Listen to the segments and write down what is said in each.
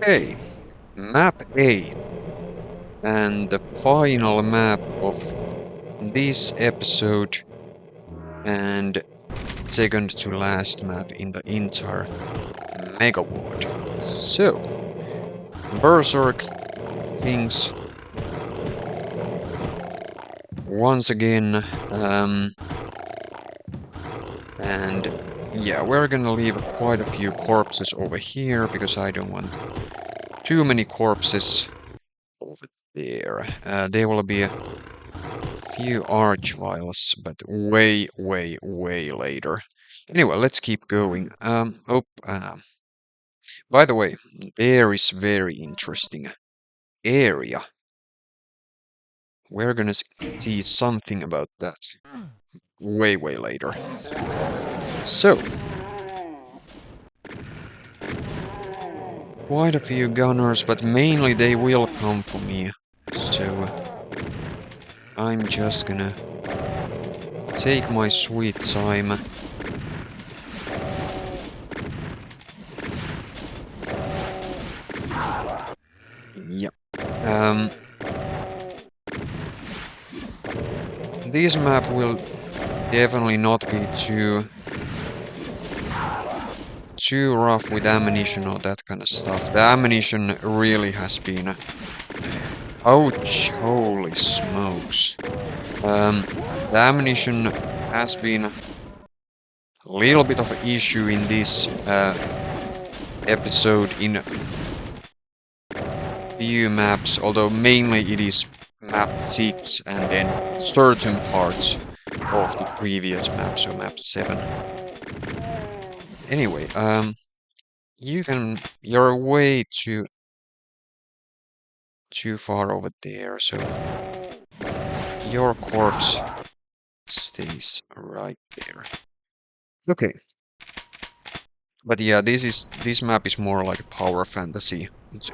Okay, map 8, and the final map of this episode, and second to last map in the entire Mega World. So, Berserk things once again, and yeah, we're gonna leave quite a few corpses over here because I don't want too many corpses over there. There will be a few archviles, but way later. Anyway, let's keep going. By the way, there is very interesting area. We're gonna see something about that way later. So, quite a few gunners, but mainly they will come for me. So, I'm just gonna take my sweet time. Yep. This map will definitely not be too rough with ammunition or that kind of stuff. The ammunition really has been... Ouch! Holy smokes. The ammunition has been a little bit of an issue in this episode in few maps, although mainly it is map 6 and then certain parts of the previous map, so map 7. Anyway, you're way too far over there, so your corpse stays right there. Okay. But yeah, this map is more like power fantasy.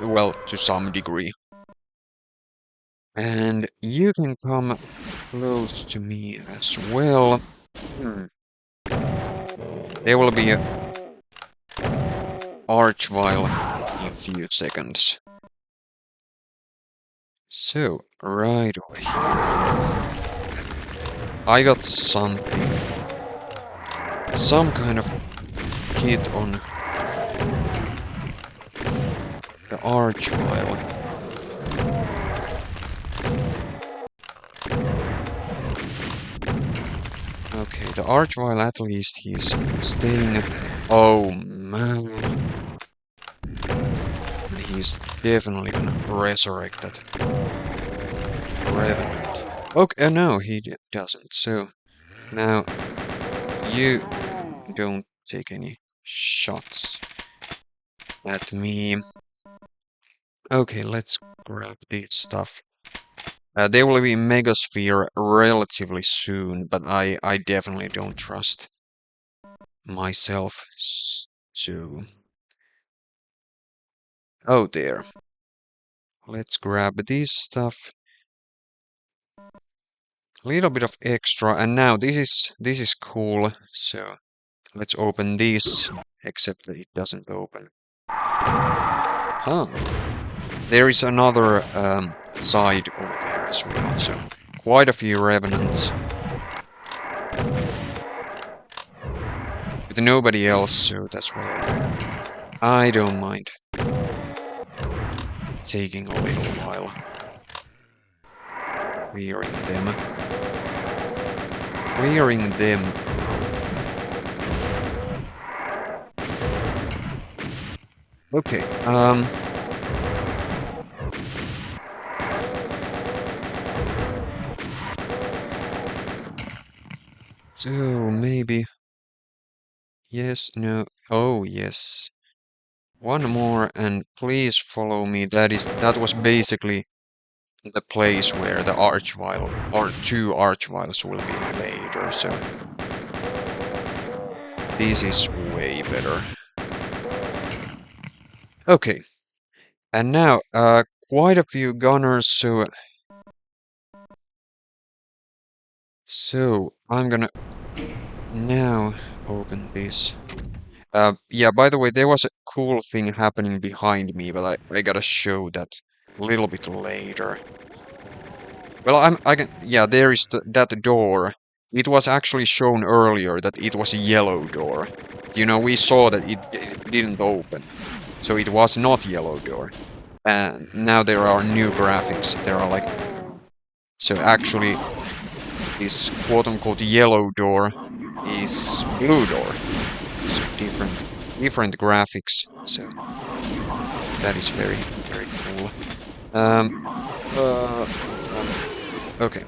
Well, to some degree. And you can come close to me as well. There will be a archvile in a few seconds. So, right over here. I got something. Some kind of hit on the archvile. Okay, the archvile at least he's staying. Oh man. He's definitely gonna resurrect that revenant. Okay, no, he doesn't. So now you don't take any shots at me. Okay, let's grab this stuff. There will be Megasphere relatively soon, but I definitely don't trust myself. So, oh there. Let's grab this stuff. A little bit of extra, and now this is cool. So let's open this, except that it doesn't open. Huh. There is another side over there as well, so quite a few revenants. But nobody else, so that's why I don't mind taking a little while. Clearing them. Clearing them out. Okay, so maybe... Yes, no, oh yes. One more, and please follow me. That was basically the place where the archvile, or two archviles will be later, so this is way better. Okay, and now, quite a few gunners, so I'm gonna now open this. Yeah, by the way, there was a cool thing happening behind me, but I gotta show that a little bit later. Well, yeah, there is that door. It was actually shown earlier that it was a yellow door. You know, we saw that it didn't open, so it was not yellow door. And now there are new graphics. There are like, so actually this quote-unquote yellow door is blue door. So different graphics. So that is very cool. Um, uh, okay.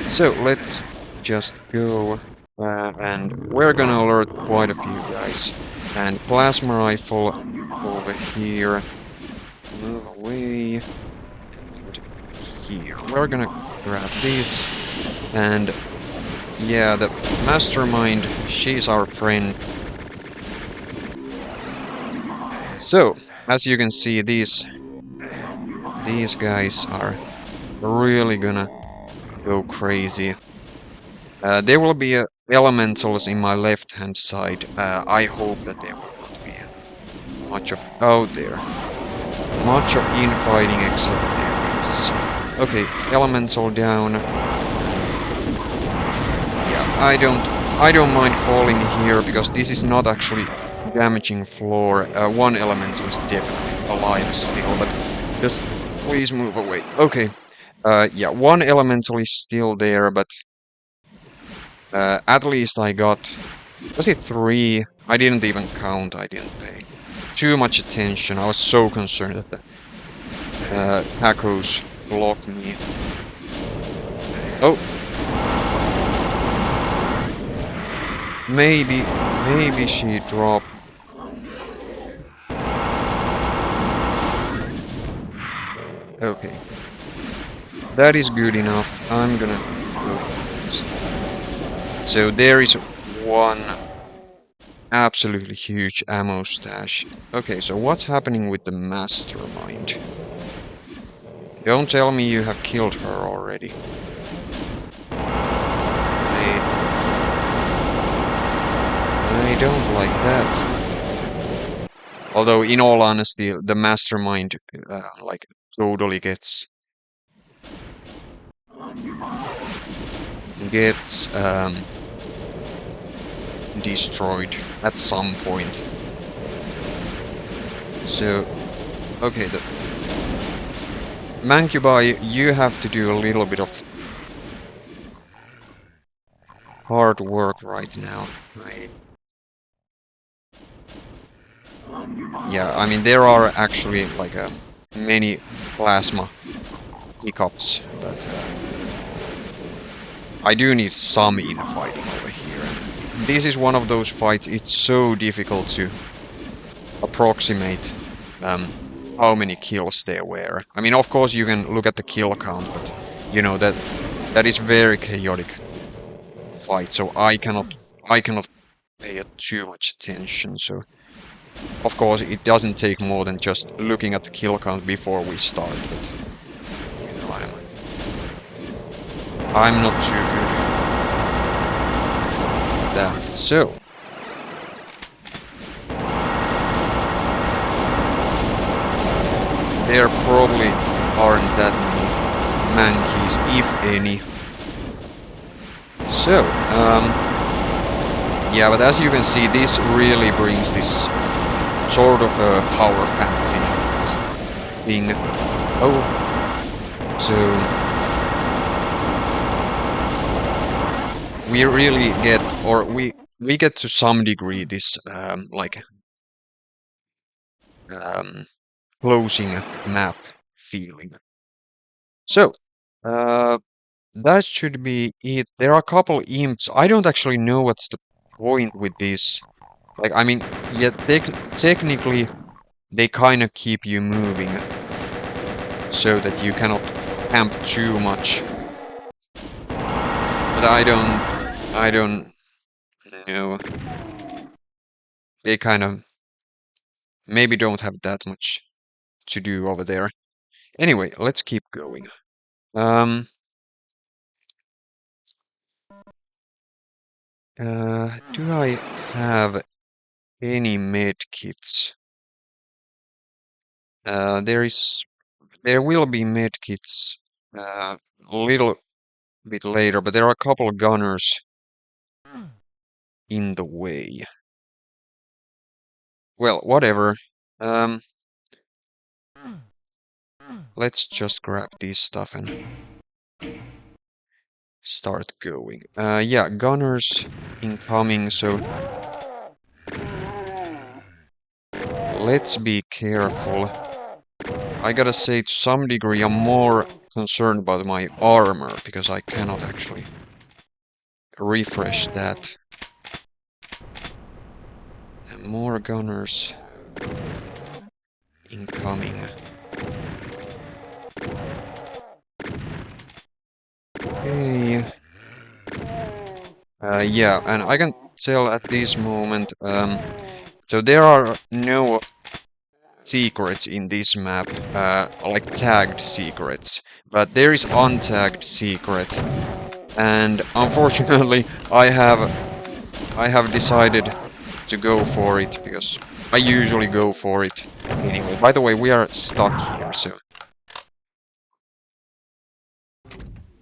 So let's just go, and we're gonna alert quite a few guys. And plasma rifle over here. Move away. And here. We're gonna grab these. And yeah, the mastermind, she's our friend. So, as you can see, these guys are really gonna go crazy. There will be elementals in my left-hand side. I hope that there will not be much of much of infighting, except there is. Okay, elemental down. Yeah, I don't mind falling here because this is not actually damaging floor. One elemental is definitely alive still, but just please move away. Okay. Yeah, one elemental is still there, but at least I got... Was it 3? I didn't even count, I didn't pay too much attention. I was so concerned that the tacos blocked me. Oh! Maybe she dropped. Okay. That is good enough. I'm gonna go first. So there is one absolutely huge ammo stash. Okay, so what's happening with the mastermind? Don't tell me you have killed her already. I don't like that. Although, in all honesty, the mastermind, like, totally gets destroyed at some point. So, okay, the Mancubai, you have to do a little bit of hard work right now. Yeah, I mean, there are actually, like, many plasma hiccups, but I do need some infighting over here. And this is one of those fights, it's so difficult to approximate how many kills there were. I mean, of course you can look at the kill count, but you know that is very chaotic fight, so I cannot pay it too much attention. So of course it doesn't take more than just looking at the kill count before we start, but you know I'm not too good at that. So there probably aren't that many mankeys, if any. So, yeah, but as you can see, this really brings this sort of a power fantasy thing. Oh, so we really get, or we get to some degree this like closing map feeling. So, that should be it. There are a couple imps. I don't actually know what's the point with this. Like, I mean, yeah, technically, they kind of keep you moving so that you cannot camp too much. But I don't know. They kind of maybe don't have that much to do over there. Anyway, let's keep going. Um, Do I have any med kits? There will be med kits a little bit later, but there are a couple of gunners in the way. Well, whatever. Um, let's just grab this stuff and start going. Yeah, gunners incoming, so let's be careful. I gotta say, to some degree, I'm more concerned about my armor, because I cannot actually refresh that. And more gunners incoming. Okay. Yeah, and I can tell at this moment, so there are no secrets in this map, like tagged secrets, but there is untagged secret, and unfortunately I have decided to go for it because I usually go for it anyway. By the way, we are stuck here, so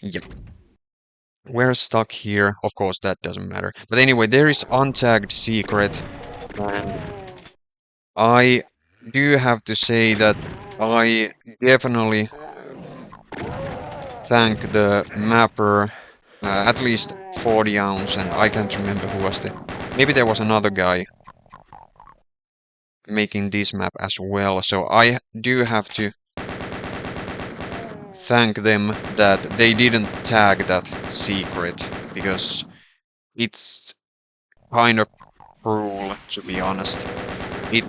yeah. We're stuck here. Of course, that doesn't matter. But anyway, there is untagged secret, and I do have to say that I definitely thank the mapper, at least 40 ounce, and I can't remember who was the. Maybe there was another guy making this map as well, so I do have to thank them that they didn't tag that secret, because it's kind of cruel, to be honest. It,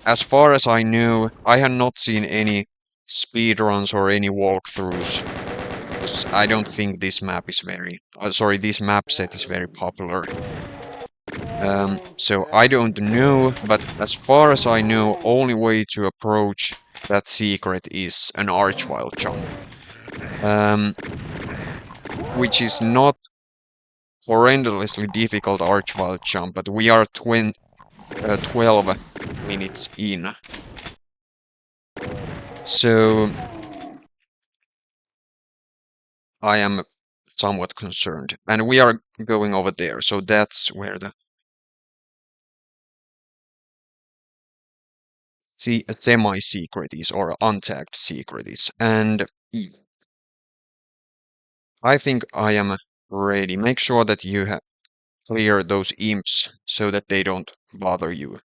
as far as I know, I have not seen any speedruns or any walkthroughs, because I don't think this map is very, sorry, this map set is very popular. So I don't know, but as far as I know, only way to approach that secret is an archvile jump. Which is not horrendously difficult archvile jump, but we are 12 minutes in. So I am somewhat concerned. And we are going over there, so that's where the semi-secret is, or untagged secret is. And I think I am ready. Make sure that you clear those imps so that they don't bother you.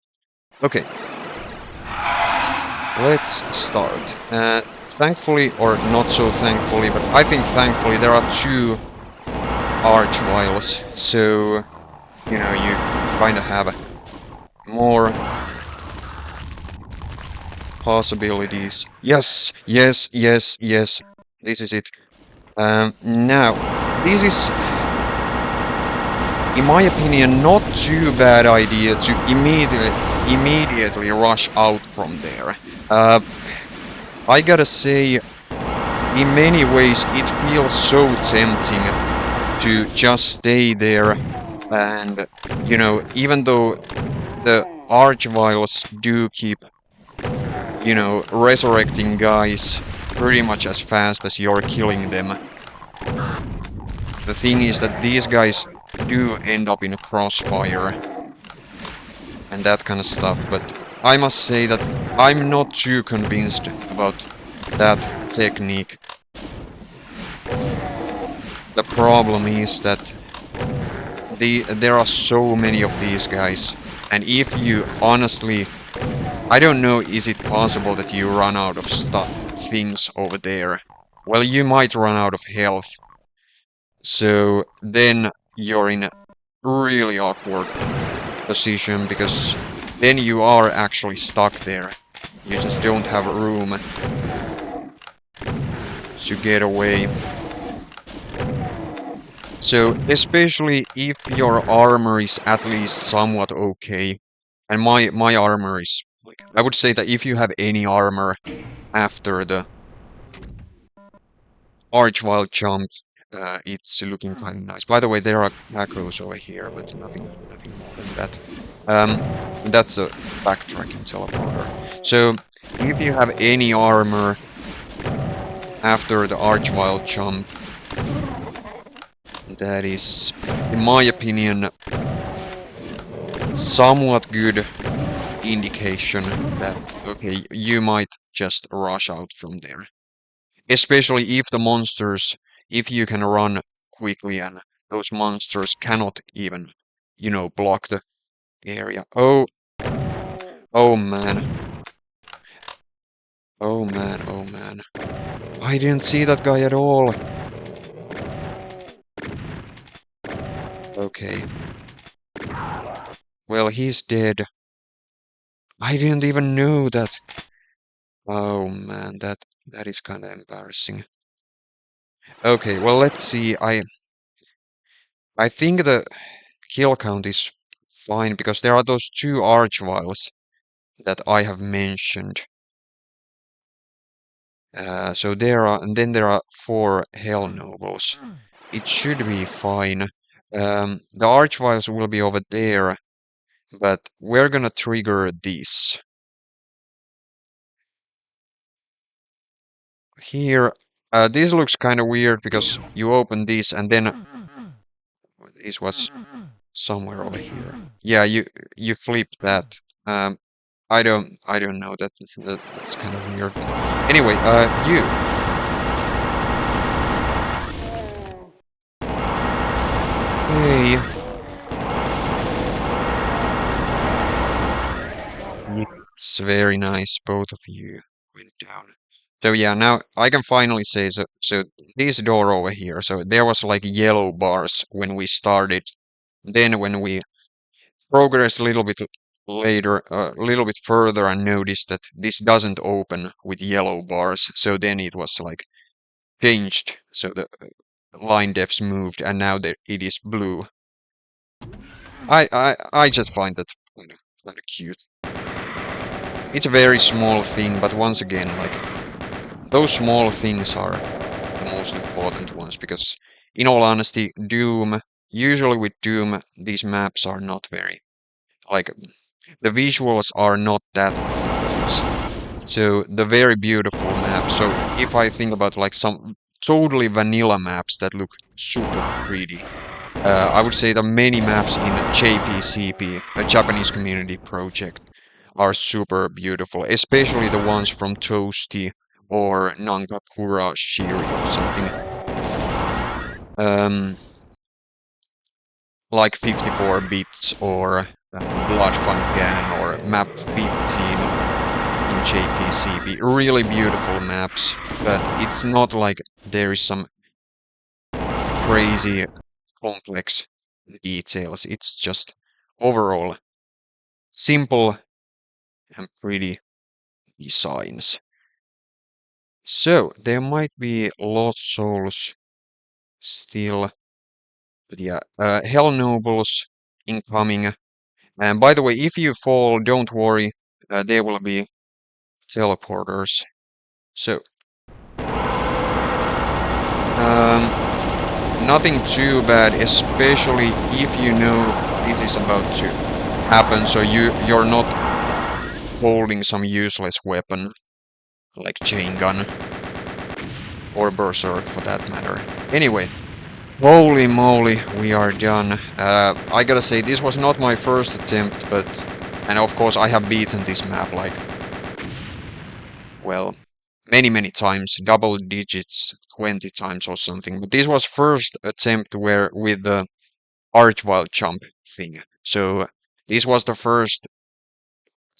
Okay, let's start. Thankfully, or not so thankfully, but I think thankfully there are two archviles, so you know you kind of have more possibilities. Yes, yes, yes, yes. This is it. Now, this is, in my opinion, not too bad idea to immediately rush out from there. I gotta say, in many ways, it feels so tempting to just stay there, and you know, even though the archviles do keep, you know, resurrecting guys pretty much as fast as you're killing them. The thing is that these guys do end up in a crossfire and that kind of stuff, but I must say that I'm not too convinced about that technique. The problem is that there are so many of these guys, and if you honestly, I don't know, is it possible that you run out of things over there? Well, you might run out of health, so then you're in a really awkward position, because then you are actually stuck there. You just don't have room to get away. So, especially if your armor is at least somewhat okay, and my armor is, like, I would say that if you have any armor after the archvile jump, it's looking kind of nice. By the way, there are macros over here, but nothing more than that. That's a backtracking teleporter. So if you have any armor after the Archvile jump, that is, in my opinion, somewhat good indication that, okay, you might just rush out from there. Especially if the monsters, if you can run quickly and those monsters cannot even, block the area. Oh man, oh man, oh man. I didn't see that guy at all. Okay, well, he's dead. I didn't even know that. Oh man, that is kind of embarrassing. Okay, well, let's see. I think the kill count is fine because there are those two archviles that I have mentioned. So and then there are 4 Hell Nobles. It should be fine. The Archviles will be over there, but we're gonna trigger this. Here, this looks kind of weird because you open this and then this was somewhere over here. Yeah, you flip that. I don't know. That's kind of weird. But anyway, you. Hey. It's very nice. Both of you went down. So yeah, now I can finally say so this door over here. So there was like yellow bars when we started. Then when we progressed a little bit later, a little bit further and noticed that this doesn't open with yellow bars. So then it was like changed. So the line depths moved and now it is blue. I just find that kind of cute. It's a very small thing, but once again, like those small things are the most important ones because, in all honesty, usually with Doom, these maps are not very, like, the visuals are not that complex. So, the very beautiful maps. So, if I think about like some totally vanilla maps that look super pretty, I would say that many maps in JPCP, a Japanese community project, are super beautiful, especially the ones from Toasty or Nangakura Shiri or something. Like 54 bits or Blood Fun Gang or Map 15 in JPCB. Really beautiful maps, but it's not like there is some crazy complex details. It's just overall simple and pretty designs. So there might be lost souls still, but yeah, Hell Nobles incoming. And by the way, if you fall, don't worry, there will be teleporters. So nothing too bad, especially if you know this is about to happen, so you're not holding some useless weapon like chain gun or berserk for that matter. Anyway, holy moly, we are done. I gotta say, this was not my first attempt, and of course I have beaten this map like, well, many times, double digits, 20 times or something. But this was first attempt where with the Archvile jump thing. So this was the first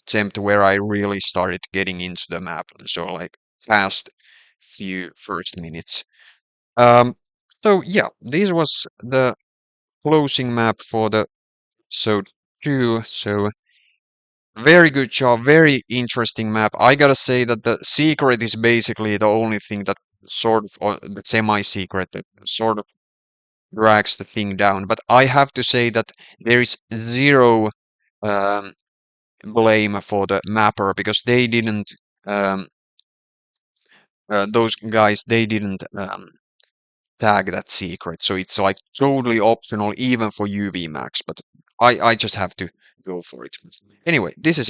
attempt where I really started getting into the map. So like past few first minutes. Um, so yeah, this was the closing map for the episode 2. So very good job, very interesting map. I gotta say that the secret is basically the only thing that sort of, or the semi-secret that sort of drags the thing down. But I have to say that there is zero um, blame for the mapper because they didn't, those guys, they didn't tag that secret. So it's like totally optional even for UV max, but I just have to go for it. Anyway, this is